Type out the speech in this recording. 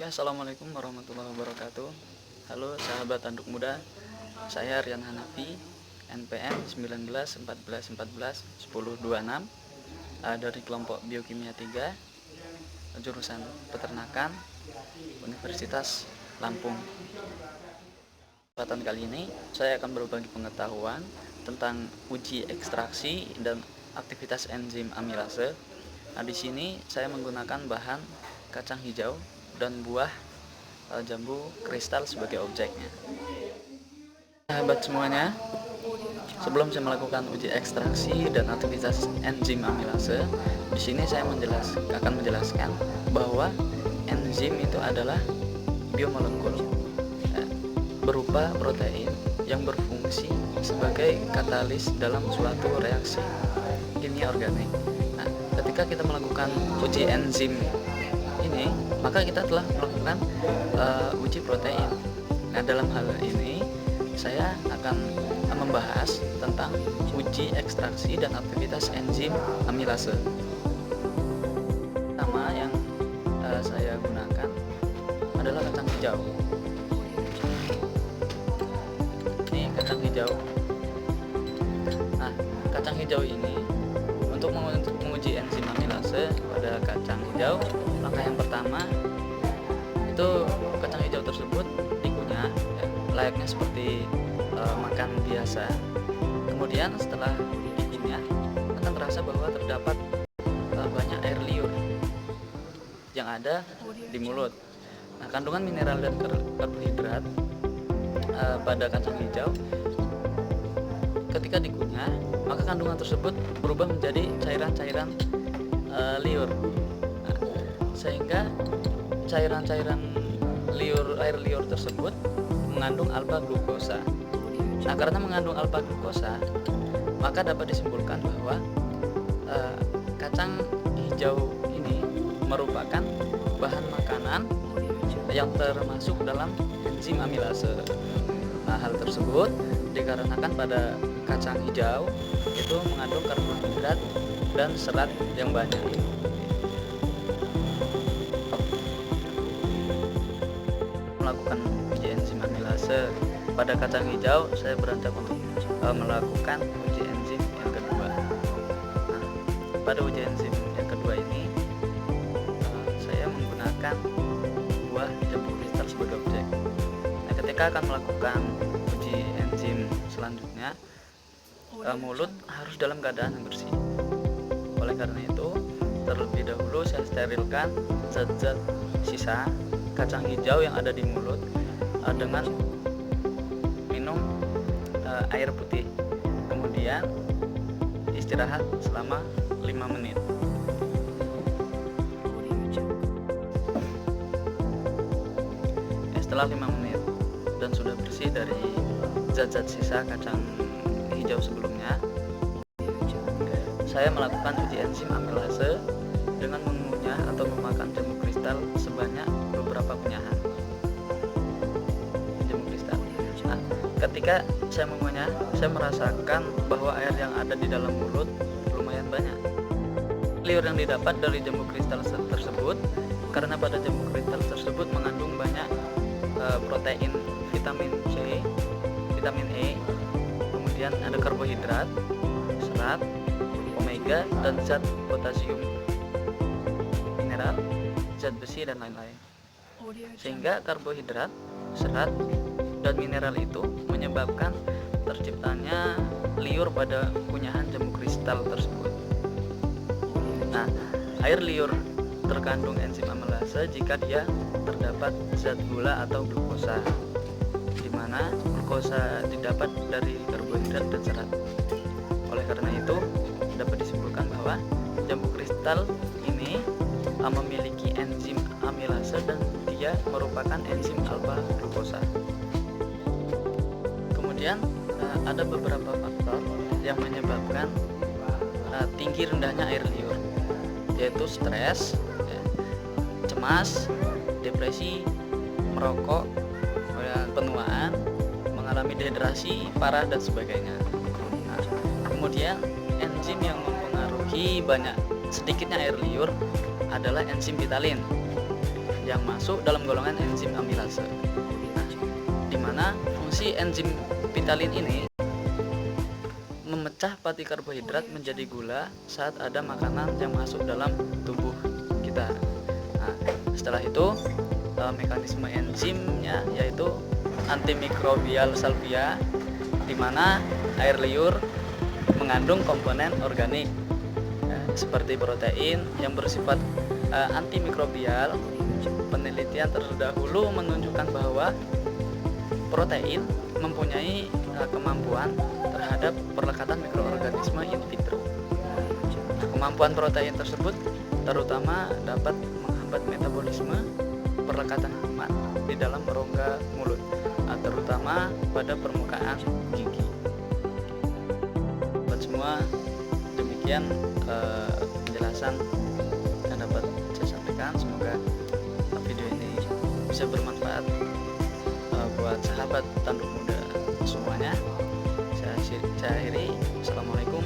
Oke, assalamualaikum warahmatullahi wabarakatuh. Halo sahabat tanduk muda, saya Rian Hanafi, NPM 19 14 14 10 26, dari kelompok Biokimia 3, jurusan Peternakan, Universitas Lampung. Kesempatan kali ini saya akan berbagi pengetahuan tentang uji ekstraksi dan aktivitas enzim amilase. Nah, di sini saya menggunakan bahan kacang hijau dan buah jambu kristal sebagai objeknya. Sahabat semuanya, sebelum saya melakukan uji ekstraksi dan aktivitas enzim amilase, di sini saya akan menjelaskan bahwa enzim itu adalah biomolekul berupa protein yang berfungsi sebagai katalis dalam suatu reaksi kimia organik. Nah, ketika kita melakukan uji enzim ini, maka kita telah melakukan uji protein. Nah, dalam hal ini saya akan membahas tentang uji ekstraksi dan aktivitas enzim amilase. Pertama yang saya gunakan adalah kacang hijau. Ini kacang hijau. Nah, kacang hijau ini untuk menguji enzim amilase pada kacang hijau, langkah yang pertama itu kacang hijau tersebut dikunyah, layaknya seperti makan biasa. Kemudian setelah dikunyah akan terasa bahwa terdapat banyak air liur yang ada di mulut. Nah, kandungan mineral dan karbohidrat pada kacang hijau ketika dikunyah, maka kandungan tersebut berubah menjadi cairan-cairan liur. Nah, sehingga cairan-cairan air liur tersebut mengandung alfa glukosa. Nah, karena mengandung alfa glukosa, maka dapat disimpulkan bahwa kacang hijau ini merupakan bahan makanan yang termasuk dalam enzim amilase. Nah, hal tersebut dikarenakan pada kacang hijau itu mengandung karbohidrat dan serat yang banyak. Melakukan uji enzim amilase pada kacang hijau, saya beranjak untuk melakukan uji enzim yang kedua. Nah, pada uji enzim yang kedua ini saya menggunakan buah jambu kristal sebagai objek. Nah, ketika akan melakukan uji enzim selanjutnya, mulut harus dalam keadaan yang bersih. Oleh karena itu, terlebih dahulu saya sterilkan zat-zat sisa kacang hijau yang ada di mulut dengan minum air putih. Kemudian istirahat selama 5 menit. Setelah 5 menit dan sudah bersih dari zat-zat sisa kacang hijau sebelumnya, saya melakukan uji enzim amilase dengan mengunyah atau memakan jambu kristal sebanyak beberapa kunyahan jambu kristal. Nah, ketika saya mengunyah, saya merasakan bahwa air yang ada di dalam mulut lumayan banyak. Liur yang didapat dari jambu kristal tersebut, karena pada jambu kristal tersebut mengandung banyak protein, vitamin C, vitamin E, kemudian ada karbohidrat, serat, omega, dan zat potasium, mineral, zat besi, dan lain-lain. Sehingga karbohidrat, serat, dan mineral itu menyebabkan terciptanya liur pada kunyahan jambu kristal tersebut. Nah, air liur terkandung enzim amilase jika dia terdapat zat gula atau glukosa, di mana glukosa didapat dari karbohidrat dan serat. Oleh karena itu, dapat disimpulkan bahwa jambu kristal ini memiliki enzim amilase dan dia merupakan enzim alfa glukosa. Kemudian ada beberapa faktor yang menyebabkan tinggi rendahnya air liur, yaitu stres, cemas, depresi, merokok, penuaan, mengalami dehidrasi parah, dan sebagainya. Nah, kemudian enzim yang mempengaruhi sedikitnya air liur adalah enzim vitalin, yang masuk dalam golongan enzim amilase. Nah, di mana fungsi enzim vitalin ini memecah pati karbohidrat menjadi gula saat ada makanan yang masuk dalam tubuh kita. Nah, setelah itu mekanisme enzimnya yaitu antimikrobial salvia, di mana air liur mengandung komponen organik seperti protein yang bersifat antimikrobial. Penelitian terdahulu menunjukkan bahwa protein mempunyai kemampuan terhadap perlekatan mikroorganisme in vitro. Kemampuan protein tersebut terutama dapat menghambat metabolisme perlekatan kuman di dalam rongga mulut, terutama pada permukaan gigi. Buat semua, demikian penjelasan yang dapat saya sampaikan. Semoga video ini bisa bermanfaat buat sahabat tanduk muda semuanya. Saya akhiri. Assalamualaikum